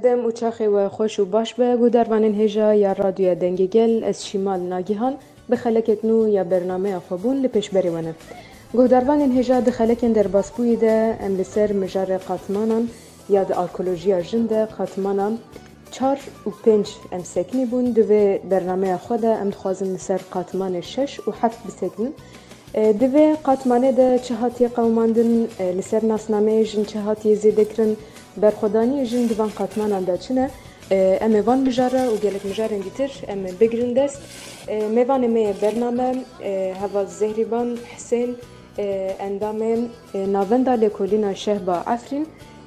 دم و چاخی و خوش و باش به گودربانین هجا یا رادیو دنگگل از شمال ناگهان بخلکت نو یا برنامه خوبون لپش بریونه. گودربانین هجا دخلکن در باسپوی ده ام لسر مجار قاتمانان یا ده آرکولوژیا جنده قاتمانان 4 و 5 ام سکنی بون دوی برنامه خود ام دخوازم لسر قاتمان 6 و 7 بسکنن. دوی قاتمانه ده چهاتی قوماندن لسر ناسنامه جن چهاتی زیده کرن برخودانی جن دوان قاتمانان ده چنه ام وان مجاره و گلک مجاره دیتر ام بگرن دست میوان می برنامه هوا زهریبان حسین اندام ناوندا لکولینا شه با عفرین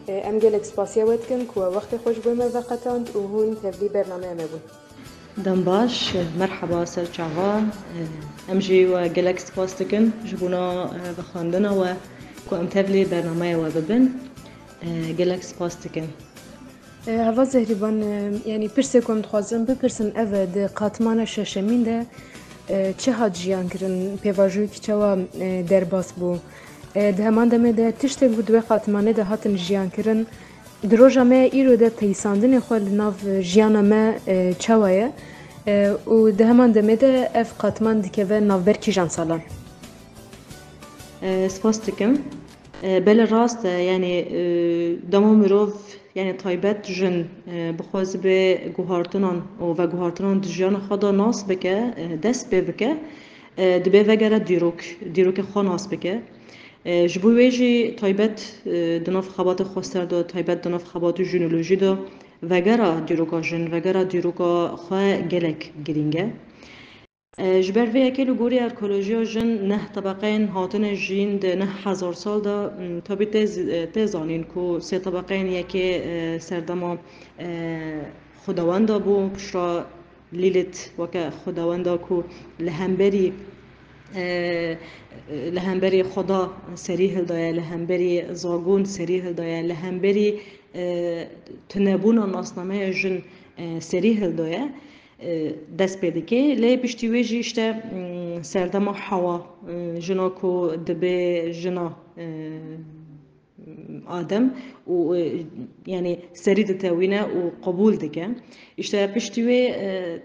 ام گلک سپاسیا ویدکن که وقت خوش بویم وقتاند و هون تبلی برنامه ام بون دم باش مرحبا سرچاوا امجي وجلاكس باستكن جبونا بخاندنا و كو امتبلي برنامج وببن جلاكس باستكن هوا زهریبان یعنی پرسه کم دخوازم بپرسم اوه ده قاتمان ششمین ده چه ها جیان کرن پیواجوی که چوا در باس بو ده همان دمه ده تشته بود دوی قاتمانه ده هاتن جیان کرن دروجا ما ایرو ده پیساندن خوال ناف جیانا ما چوایه و ده همان دمه ده اف قاتمان ده که و ناف بر کیجان سالان سپاستكن بل راست يعني دمو مروف يعني طيبات جن بخواز به گوهارتنان و گوهارتنان دجیان خدا ناس بکه دست بکه دبه وگره دیروک خوا ناس بکه جبوی ویجی طیبت دناف خبات خواستر دا طیبت دناف خبات جنولوژی دا وگره دیروکا جن وگره دیروکا خواه گلک گرینگه جبر وی اکیلو گوری ارکولوژیا جن نه طبقین هاتن جین ده نه هزار سال دا تابی تزانین کو سه طبقین یکی سردما خداوندا بو پشرا لیلیت وکه خداوندا کو لهمبری خدا سریح دایا لهمبری زاگون سریح دایا لهمبری تنبون ناسنامه جن سریح دایا دست پیدا که لی پشتیویجی اشته سردما حوا جنا کو دبه جنا آدم و يعني سريد تاوينا وقبول دكا اشتا بشتوي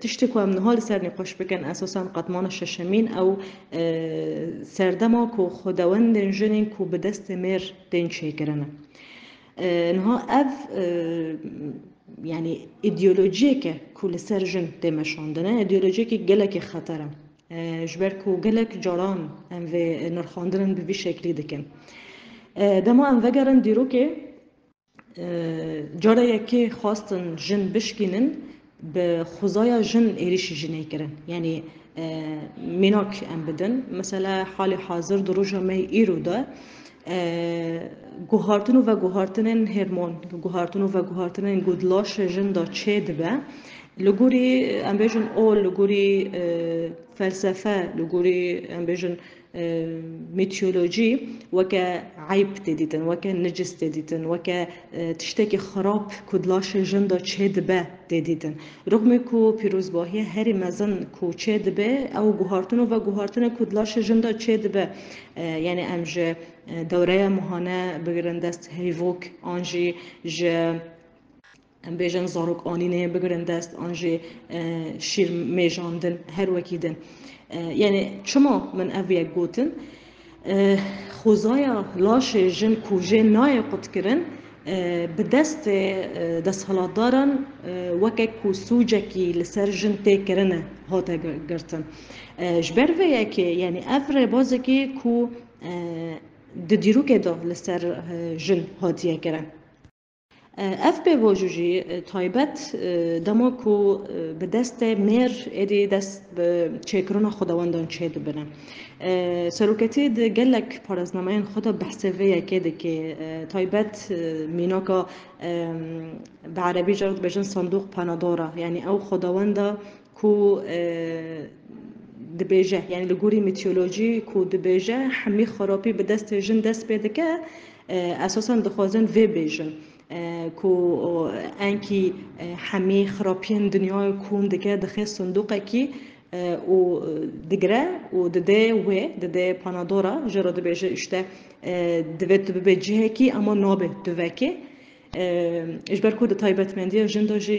تشتكو من هال سر نقاش بكن اساسا قطمان الششمين او سردما كو خداوند جنين كو بدست مير دين شيكرنا انها اف يعني ايديولوجيك كل سرجن دمشاندنه ايديولوجيك جلك خطره جبركو جلك جاران ام في نرخاندرن بوی شکلی دکن دما ام وگرن دیرو که جاره یکی خواستن جن بشکینن به خوزایا جن ایریش جنه کرن یعنی میناک ام بدن مثلا حال حاضر دروجه می ایرو دا گوهارتنو و گوهارتنن هرمون گوهارتنو و گوهارتنن گودلاش جن دا چه دبه لگوری ام بیجن او لگوری فلسفه لگوری ام بیجن ميتيولوجي وكا عيب تديتن وكا نجس تديتن وكا تشتكي خراب كودلاش جندا تشهد با تديتن رغم كو بيروز باهي هري مزن كو تشهد با او گوهارتنو و گوهارتنو كودلاش جندا تشهد با يعني امج دوره مهانه بگرندست هيفوك انجي ج ام بیجن زاروک آنینه بگرندست انجي شیر میجاندن هر وكيدن يعني شما من أبي قوتن خوزايا لاش جن كوجي ناي قد كرن بدست دست هلا دارن وكا كو سوجكي لسر جن تكرنه هاتا قرتن جبر وياكي يعني أفر بازكي كو دديرو كده لسر جن هاتيه كرن اف به واجوجی تایبت دما کو به دست میر ادی دست به چکرون خداوندان چه دبنه سروکتی د گلک پارازنامه خدا بحثه ویه که تایبت میناکا به عربی جرد بجن صندوق پناداره یعنی او خداوندا کو دبیجه یعنی لگوری میتیولوژی کو دبیجه همی خرابی به دست جن دست پیدا که اساسا دخوازن وی بیجن کو انکی همی خرابین دنیای کون دکه دخه صندوقه کی و دگره و دده پانادورا جرا دبیجه اشته دوید ببیجه کی اما نابه دوکه اجبر کود تایبت مندی جندا جی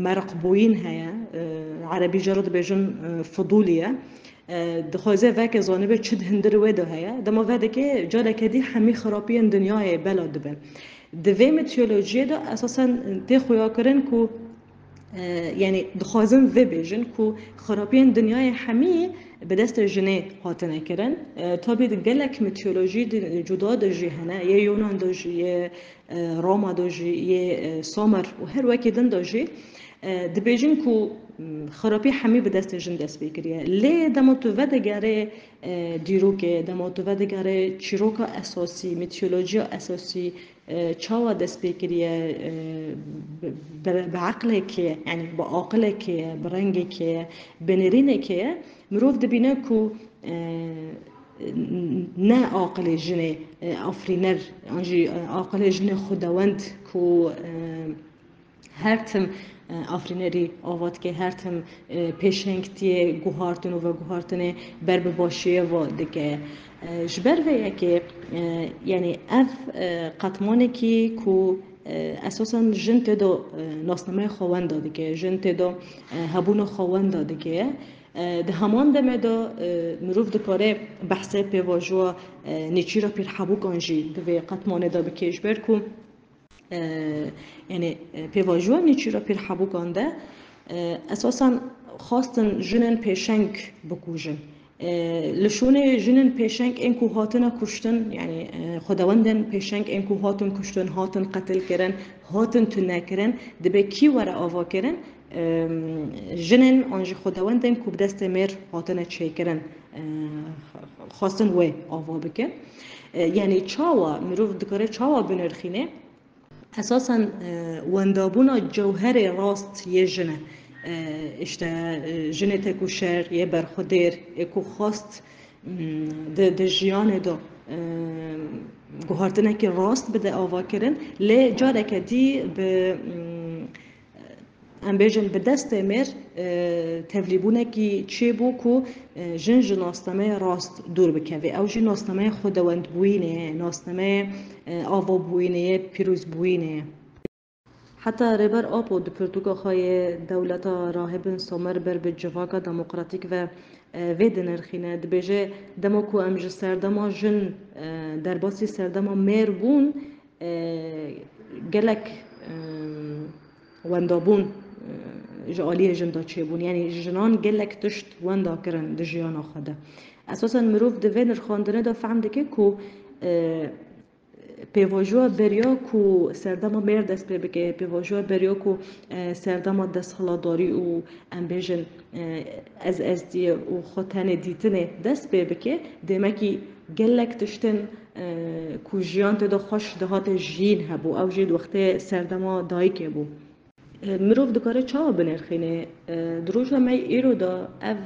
مرق بوین هیا عربی جرد بجن فضولیه دخوازه وک زانبه چد هندر وده هیا دما وده که جاده کدی همی خرابی دنیای بلاد به دوی متیولوژی دا اساسا تی خویا کرن کو یعنی دخوازن و بیجن کو خرابی دنیای همی به دست جنه هاتنه کرن تا بید گلک متیولوژی جدا دجی هنه یه یونان دجی یه روما دجی یه سامر و هر وکی دن دجی دبیجن کو خرابی همی به دست جن دست بکریه لی دماتو ودگره دیروکه دماتو ودگره چیروکا اساسی متیولوژی اساسی چاوا دست بکریه به عقله که یعنی با عقله که برنگه که بنرینه که مروف دبینه کو نه عقل جنه آفرینر آنجی عقل جنه خداوند کو هر تم آفرینری آواد که هر تم پیشنگتی گوهارتن و گوهارتن بر باشیه و دیگه جبر ویه که یعنی اف قطمانه کی کو اساسا جن تدو ناسنامه خوان داده که جن تدو هبون خوان داده که ده همان دمه دا مروف دکاره بحثه پیواجوا نیچی را پیر حبو کنجی دوی قطمانه دا بکیش برکو یعنی پیواجوا نیچی را پیر حبو کنده اساسا خواستن جنن پیشنگ بکوژن لشونه جنن پیشنگ این کو هاتن کشتن یعنی خداوندن پیشنگ این کو هاتن کشتن هاتن قتل کردن هاتن تنه کردن دبی کی وره آوا کردن جنن آنجی خداوندن کو بدست مر هاتن چه کردن خواستن و آوا بکن یعنی چاوا مروف دکاره چاوا بنرخینه اساسا وندابونا جوهر راست یه جنه اشته جنه تکو شر یه برخودیر اکو خواست ده جیانه دا گوهارتنه که راست بده آوا کرن لی جاره که دی به ام بیجن به دست مر تفلیبونه که چه بو کو جن جناستمه راست دور بکوی او جن ناستمه خداوند بوینه ناستمه آوا بوینه پیروز بوینه حتی ربر آپو دو پرتوگا خای دولت راهبن سومر بر به جواگا دموکراتیک و وید نرخینه دبیجه دمو کو امج سردما جن در باسی سردما میر بون گلک وندابون جالیه جندا چه بون یعنی جنان گلک تشت وندا کرن دجیانا خدا اساسا مروف دوی نرخاندنه دا فهم دکه کو پیواجوا بریا کو سردما میر دست پی بکه پیواجوا بریا کو سردما دست خلاداری و امبیجن از دی و خودتن دیتنه دست پی بکه دمکی گلک تشتن کو جیان تدا خوش دهات جین هبو او جید وقت سردما دایکه بو مروف دکاره چاوا بنرخینه دروش می ایرو دا او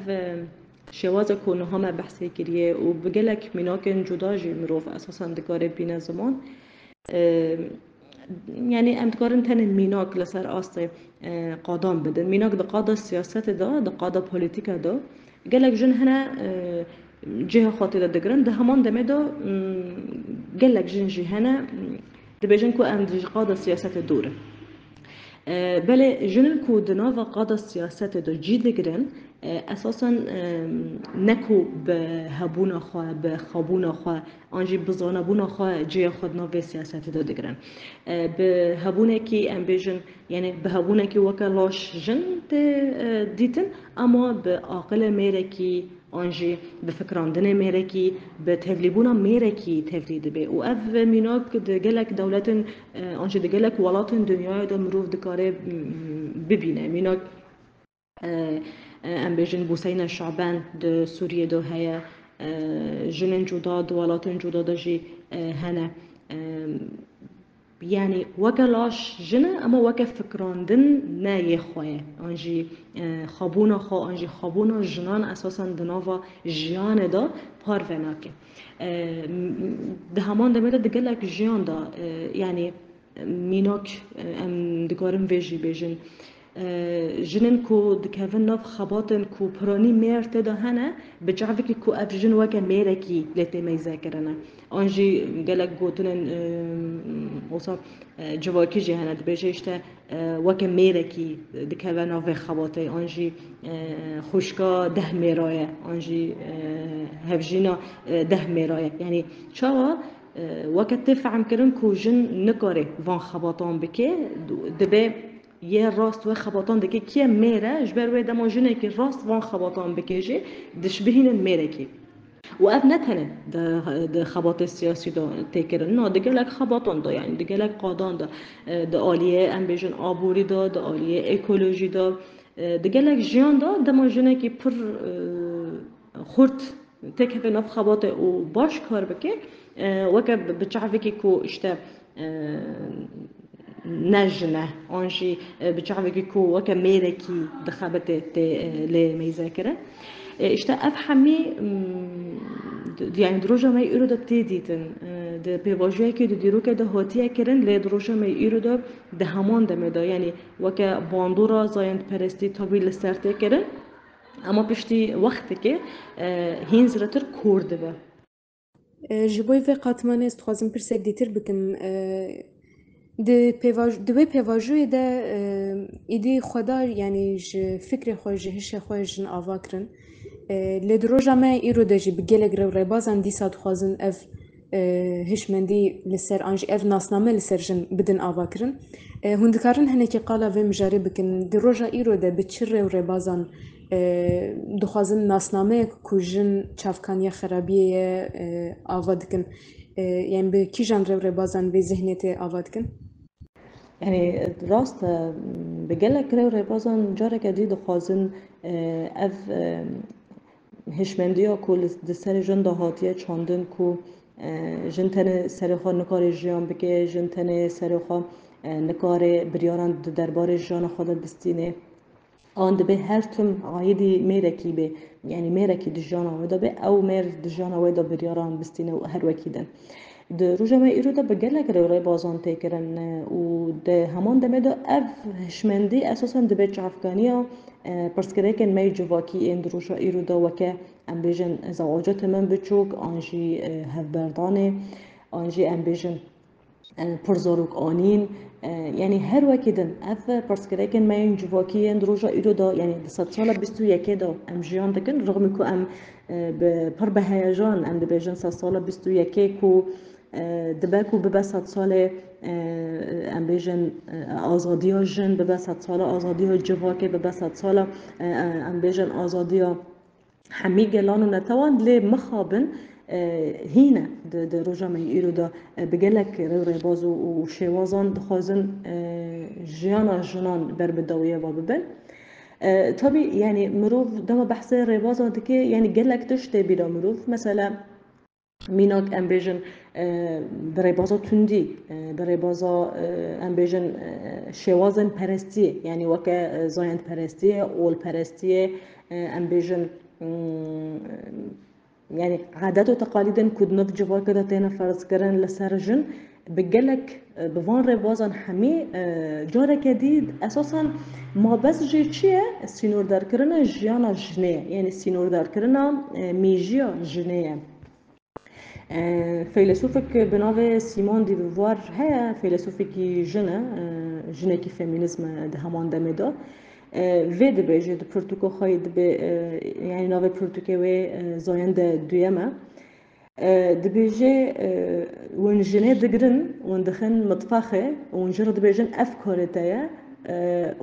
شواز کنه همه بحثی کریه و بگلک میناکن جدا جی مروف اساسا دکاره بین زمان یعنی امتکارن تن میناک لسر آست قادام بدن میناک دا قادا سیاست دا دا قادا پولیتیک دا گلک جن هنه جه خاطر دگرن ده همان دمه دا گلک جن جه هنه دبیجن کو ام قادا سیاست دوره بله جنن کو دنا و قادا سیاست دا جید گرن اساسا نکو به هبونا خواه به خابونا خواه آنجی بزانه بونا خواه جه خود نوی سیاست دا دگرن به هبونه کی ام بیجن یعنی به هبونه کی وکا لاش جن دیتن اما به عاقل میره کی آنجی به فکراندن میره کی به تفلیبونا میره کی تفلید به و اف میناک دگلک دولتن آنجی دگلک ولاتن دنیای دا مروف دکاره ببینه میناک ام بیجن بوسین شعبان د سوریه دو هیا جنن جدا دوالاتن جدا دجی هنه یعنی وکلاش جنه اما وک فکراندن نه یه خواه آنجی خابونا خواه آنجی خابونا جنان اساسا دناوا جیان دا پاروناکه ده همان دمه دا دگلک جیان دا یعنی میناک ام دکارم ویجی بیجن جنن کو دکوون ناف خباتن کو پرانی مرت ده هنه بجعفه که کو اف جن وکه میرکی لیتی میزه کرنه آنجی گلک گوتنن وصا جواکی جه هنه دبیجه اشته وکه میرکی دکوون ناف خباته آنجی خوشکا 10 میرایه آنجی هفجینا 10 میرایه یعنی چاوا وقت تفهم کردن کو جن نکاره وان خباتان بکه دبی یه راست و خباتان دکه کیه میره جبر و دما جنه که راست وان خباتان بکیجه دشبهین میره کی و اب نتنه ده خبات سیاسی دا تکرن نه دیگه لک خباتان دا یعنی دیگه لک قادان دا ده آلیه ام بیشن آبوری دا ده آلیه اکولوژی دا دیگه لک جیان دا دما جنه که پر خورد تکه به نف خبات و باش کار بکه وکه بچعفه که کو اشته نجنه آنجی بچعفه که کو وکه میره کی دخبته لی میذاکره اشته اف همی يعني دروجة ما يقولوا ده تيديتن ده بيواجهه كده ديرو كده هاتيه كرن ل دروجة ما يقولوا ده همان ده مدا يعني وكا باندورا زايند پرستی طبيل لسرته كرن اما پشتی وقتی که هین زرتر کرده به جبوی و قاتمانه است خوازم پرسک دیتر بکم دوی پیواجوی ده ایدی خدا یعنی فکر خوش هش خوش آوا کرن لدروجا ما ایرو دجی بگله گرو ربازان دی سات خوازن اف هشمندی لسر آنج اف ناسنامه لسر جن بدن آوا کرن هندکارن هنه که قالا و مجاری بکن دروجا ایرو ده بچر و ربازان دخوازن ناسنامه کجن چافکانی خرابیه آوا دکن يعني بكي جانر ربازان بذهنية آواد كن يعني راست بجلك كده ربازان جارك جديد خازن اف هشمندیا کل دسر جن دهاتیه چاندن کو جنتن سرخا نکار جیان بکه جنتن سرخا نکار بریاران دربار جان خود بستینه آن دبه هر تم عایدی میرکی به یعنی میرکی دجانا و دبه او میر دجانا و دبه بریاران بستینه و هر وکیدن ده روزا ما ایرو ده بگله کرده رای بازان تکرن و ده همان دمه ده اف هشمندی اساسا دبه چافکانیا پرسکره کن می جواکی این روزا ایرو ده وکه ام بیجن زواجات من بچوک آنجی هفبردانه آنجی ام بیجن پرزاروک آنین یعنی هر وکیدن اف پرسکره کن می جواکی این روزا ایرو ده یعنی 100 سال 21 ده ام جیان دکن رغم کو ام پر به هیجان ام دبیجن 100 سال 21 کو دبکو به 100 سال ام بیجن آزادی ها جن به 100 سال آزادی ها جواکه به 100 سال ام بیجن آزادی ها همی گلان و نتوان لی مخابن هینه ده روزا می ایرو ده بگلک روی بازو و شوازان دخوازن جیانا جنان بر بدویه و ببن طبعا يعني مروف دم بحث رباز که يعني قالك تشتي بلا مروف مثلا میناک امبیجن بريبازا تندي بريبازا امبیجن شوازن پرستی يعني وكا زايند پرستی اول پرستی امبیجن يعني عادات و تقاليد كدنف جوا كده تينا فرض كرن لسرجن بقلك بفان ربازان حمي جارة جديد اساسا ما بس جي چيه سينور دار كرنا جيانا جنيه يعني سينور دار كرنا ميجيا جنيه فيلسوفك بناوه سيمون دي بوفوار هيا فيلسوفك جنه كي فيمينيزم ده همان دمه دا وی دبیجه د پرتوکو خواهی دبی یعنی ناوی پرتوکه و زاینده دویمه دبیجه ون جنه دگرن ون دخن مطبخه ون جرا دبیجن افکاره تایه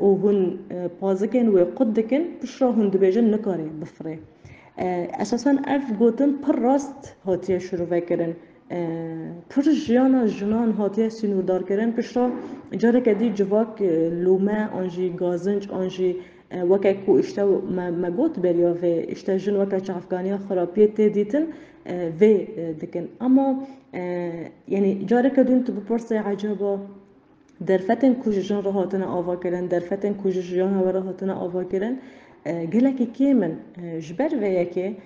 و هن پازکن و قدکن بشرا هن دبیجن نکاره بفره اساسا اف گوتن پر راست هاتیه شروع کردن پر جیانا جنان هاتیه سینوردار کردن پشتا جاره کدی جواک لومه آنجی گازنج آنجی وکه کو اشته مگوت بریا و اشته جن وکه چافگانیا خرابیه تدیتن و دکن اما یعنی جاره کدون تو بپرسه عجبا درفتن کوچ جان را هاتنا آوا کردن درفتن کوچ جان را هاتنا آوا کردن گلک کی من جبر و یکی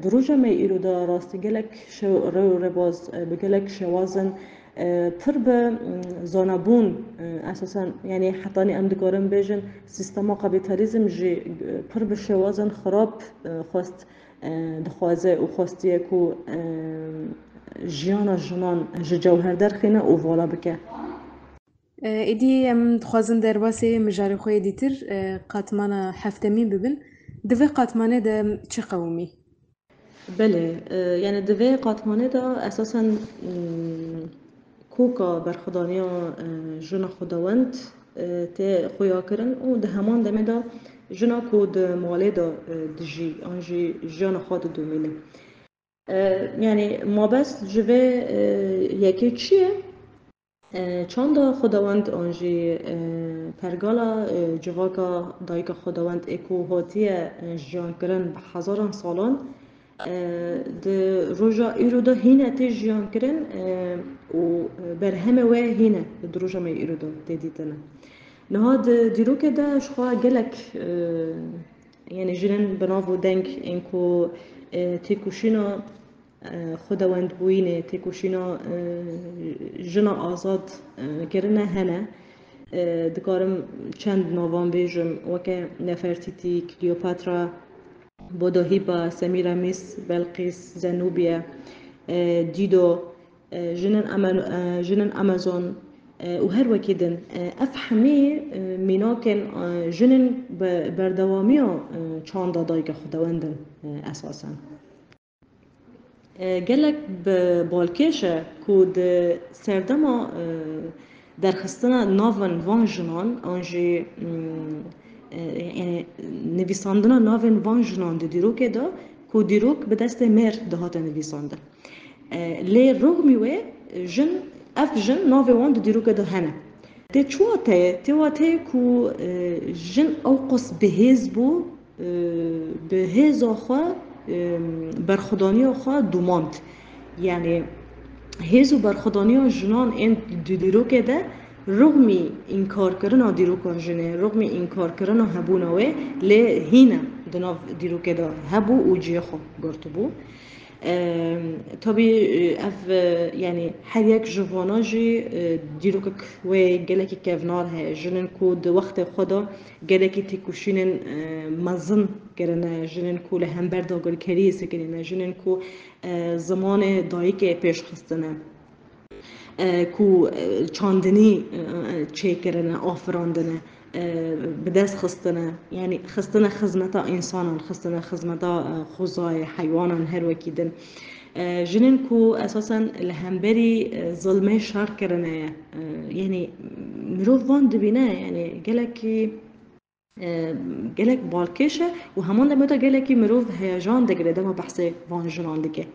دروجه می ایرو دا راستی گلک رو رباز بگلک شوازن پر به زانبون اساسا یعنی حتی ام دکارم بیشن سیستم کاپیتالیسم جی پر به شوازن خراب خواست دخوازه و خواستیه کو جیانا جنان جوهر در خینه او والا بکه ایدی ام دخوازن در باسی مجاری خوی دیتر قاتمان هفتمین ببن دوی قاتمانه ده چه قومی؟ بله یعنی دوی قاتمانه ده اساسا کوکا برخدانیا جنا خداوند ته خویا کرن و ده همان دمه دا جنا کود ماله دا دجی آنجی جان خود دومینه یعنی ما بس جوه یکی چیه چند خداوند آنجی پرگالا جواکا دایک خداوند اکو هاتیه جان کرن به هزاران سالان ده روژا ایرو دا هینه تی جیان کرن و بر همه وی هینه ده روژا می ایرو دا دیدیتنه نهاد دیروک دا شخوا گلک یعنی جنن بناو دنگ اینکو تیکوشینا خداوند بوینه تیکوشینا جنا آزاد کرنه هنه دکارم چند نوان بیجم وکه نفرتیتی کلیوپاترا بودوهیبا سمیرامیس بلقیس زنوبیا دیدو جنن امازون و هر وکیدن افهمی میناکن جنن بردوامی چند دادای خداوندن اساسا گلک بالکشه کود سردما درخستنا ناون وان جنان آنجی یعنی نویساندن ناون وان جنان دیروک دا کو دیروک به دست مر دهات نویسانده لی رغمی و جن اف جن ناو وان دیروک دا هنه تی چواته کو جن اوقس بهز بو بهز آخوا برخدانی آخوا دوماند یعنی هزو برخدانی جنان این دیروک ده رغمی انکار کردن دیروکان جنه رغمی انکار کردن هبوناوه لی هینه دناو دیروکه دا هبو و جیخو گرتو بو طبی اف یعنی هر یک جواناجی دیروکک و گلکی کفنار ه جنن کو د وقت خدا گلکی تیکوشینن مزن کرنه جنن کو لهم برداگر کری سکنه جنن کو زمان دایک پیش خستنه کو چاندنی چه کرنه آفراندنه به دست خستنه یعنی خستنه خدمت انسانان خستنه خدمت خوزای حیوانان هر وکیدن جنین کو اساسا لهمبری ظلمه شر کرنه یعنی مروف وان دبینه یعنی گلک بالکشه و همان دمتا گلکی مروف هیجان دگره دما بحث وان جنان دگه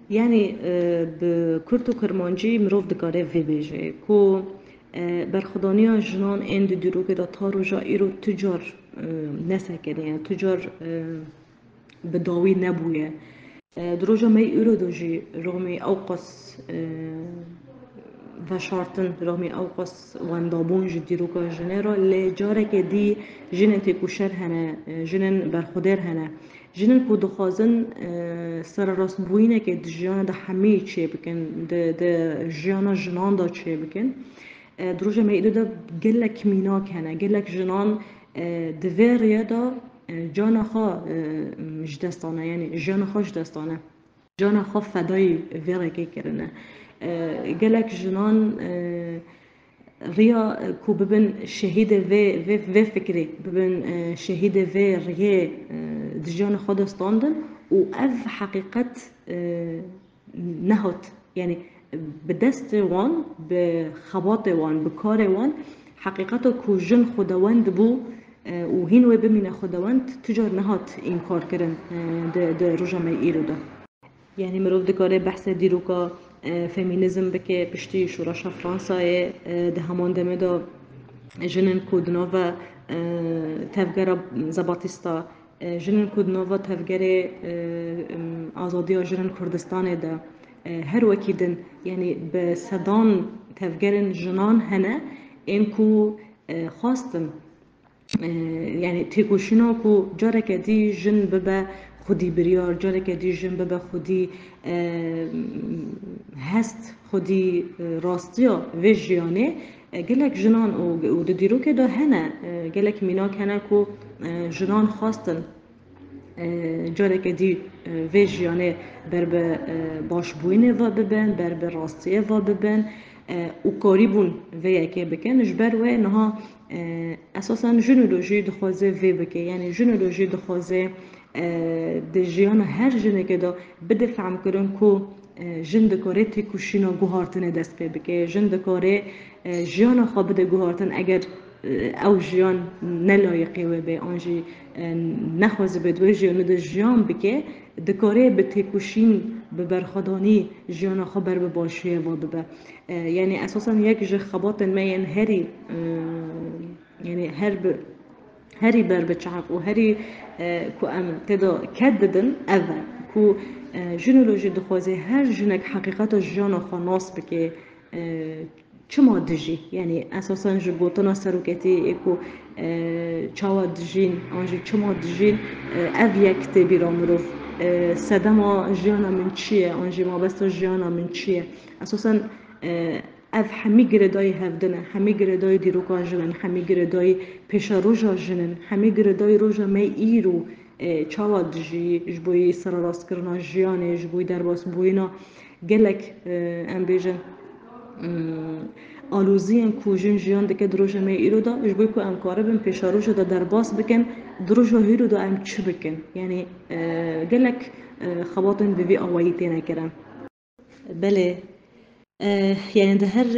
یعنی به کرد و کرمانجی مروف دکاره وی بیجه کو برخدانی جنان اند دیروک دا تا روژا ایرو تجار نسکنه یعنی تجار به داوی نبویه دروژا می ایرو دوجی رغمی اوقاس و شارتن رغمی اوقاس واندابون جی دیروکا جنرا لی جاره که دی جنن تکوشر هنه جنن برخودر هنه جنن کو دخوازن سر راست بوینه که جیان دا همه چه بکن دا جیان جنان دا چه بکن دروژه میدو دا گلک میناک هنه گلک جنان دویریه دا جانا خوا جدستانه یعنی جانا خوا جدستانه جانا خوا فدای ویره که کرنه گلک جنان ریا کو ببن شهید و فکری ببن شهید و ریه دجان خوا دستاندن و اف حقیقت نهات یعنی به دست وان به خبات وان به کار وان حقیقت کو جن خداوند بو و هین و بمین خداوند تجار نهات این کار کردن ده روژا می ایرو ده یعنی مروف دکاره بحث دیروکا فمینیزم بکه پشتی شوراشا فرانسای ده همان دمه دا جنن کودنا و تفگر زباتیستا جنن کودنا و تفگر آزادی جنن کردستان ده هر وکیدن یعنی به صدان تفگرن جنان هنه این کو خواستن یعنی تکوشینا کو جاره که دی جن ببه خودی بریار، جاره که دی جن ببه خودی هست خودی راستیا و جیانه گلک جنان و دیرو که دا هنه گلک میناک هنه کو جنان خواستن جاره که دی و جیانه بر به باش بوینه و ببن، بر به راستیه و ببن و کاری بون و یکی بکن جبر و نها اساسا ژنولوژی دخوازه وی بکه، یعنی ژنولوژی دخوازه د جیان هر جنه که دا بده فهم کرن کو جن دکاره تکوشینا گوهارتنه دست پی بکه، جن دکاره جیان خواه بده گوهارتن اگر او جیان نلایقی و به آنجی نخوازه بدوی جیانو ده جیان بکه دکاره به تکوشین به برخدانی جیان خواه بر به باشیه و ببه. یعنی اساسا یک جه خبات مین هری یعنی هری بر بچعق و هری کو ام تدا کددن اول کو ژنولوژی دخوازه هر جنک حقیقت جیان خواه ناس بکه چه مادجی، یعنی اساسا جبوتنا سروکتی اکو چاوا دجین آنجی چه مادجین او یک تبی را مروف صدما جیانا من چیه آنجی ما بستا جیانا من چیه اساسا اف همی گردای هفدنه، همی گردای دیروکا جنن، همی گردای پیشا روژا جنن، همی گردای روژا می ایرو چاوا دجی جبوی سر راست کرنا جیانه جبوی درباس بوینا گلک ام بیجن آلوزیان کو جن جیان دکه دروژه می ایرو دا جبوی کو ام کاره بین پیشا روژا دا درباس بکن دروژا هیرو دا ام چی بکن، یعنی گلک خباتن بوی آوایی تینه کرن. بله یعنی ده هر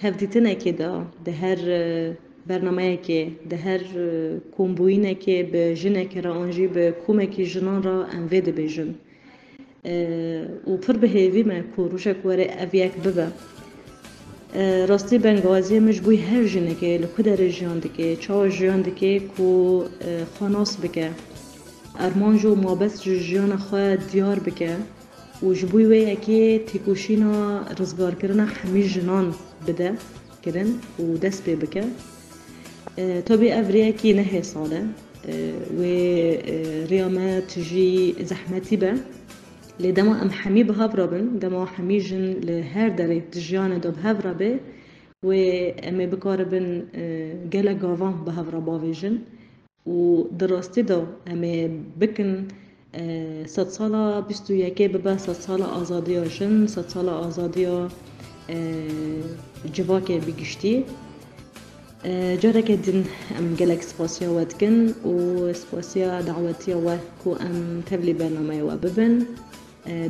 هفدیتنه که ده هر برنامه که ده هر کمبوینه که به جنه که را آنجی به کومه که جنان را انویده بیجن و پر به هیوی من که روشک وره اویک ببه راستی بنگازی مجبوی هر جنه که لکده در جیان دکه چاو جیان دکه که خاناس بکه ارمانجو مابست جیان خواه دیار بکه و جبوی وی اکی تکوشینا رزگار کرنا همی جنان بده کرن و دست بی بکه طبی اوری اکی نه ساله و ریامه تجی زحمتی به لدما ام همی به هفرا بن دما همی جن لهر داره تجیان دو به هفرا به و امی بکار بن گل گاوان به هفرا باویجن و دراستی دو امی بکن 100 سالا 21 ببه 100 سالا آزادی جن 100 سالا آزادی جواک بگشتی جاره که دین ام گلک سپاسیا ودکن و سپاسیا دعوتی و کو ام تبلی برنامه و ببن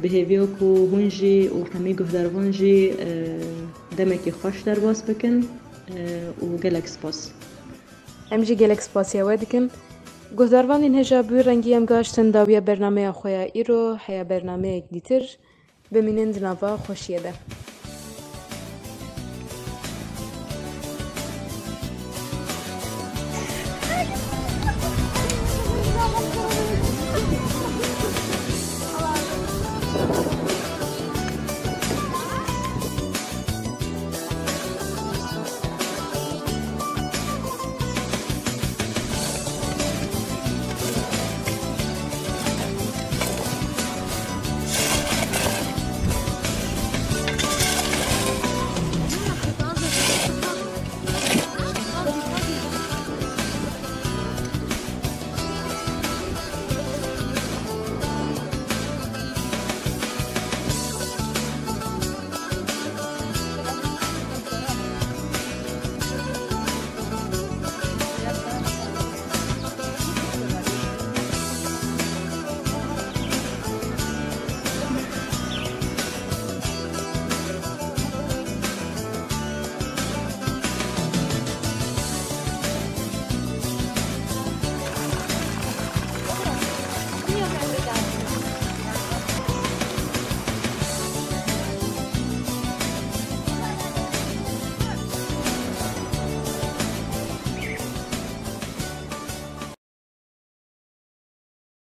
بهیویو کو هونجی و همی گهدر هونجی دمکی خوش در باس بکن و گلک سپاس امجی گلک سپاسیا ودکن گهدروان این هجا بوی رنگی ام گاشتن داویا برنامه خویا ایرو حیا برنامه یک دیتر بمینند نوا خوشیه ده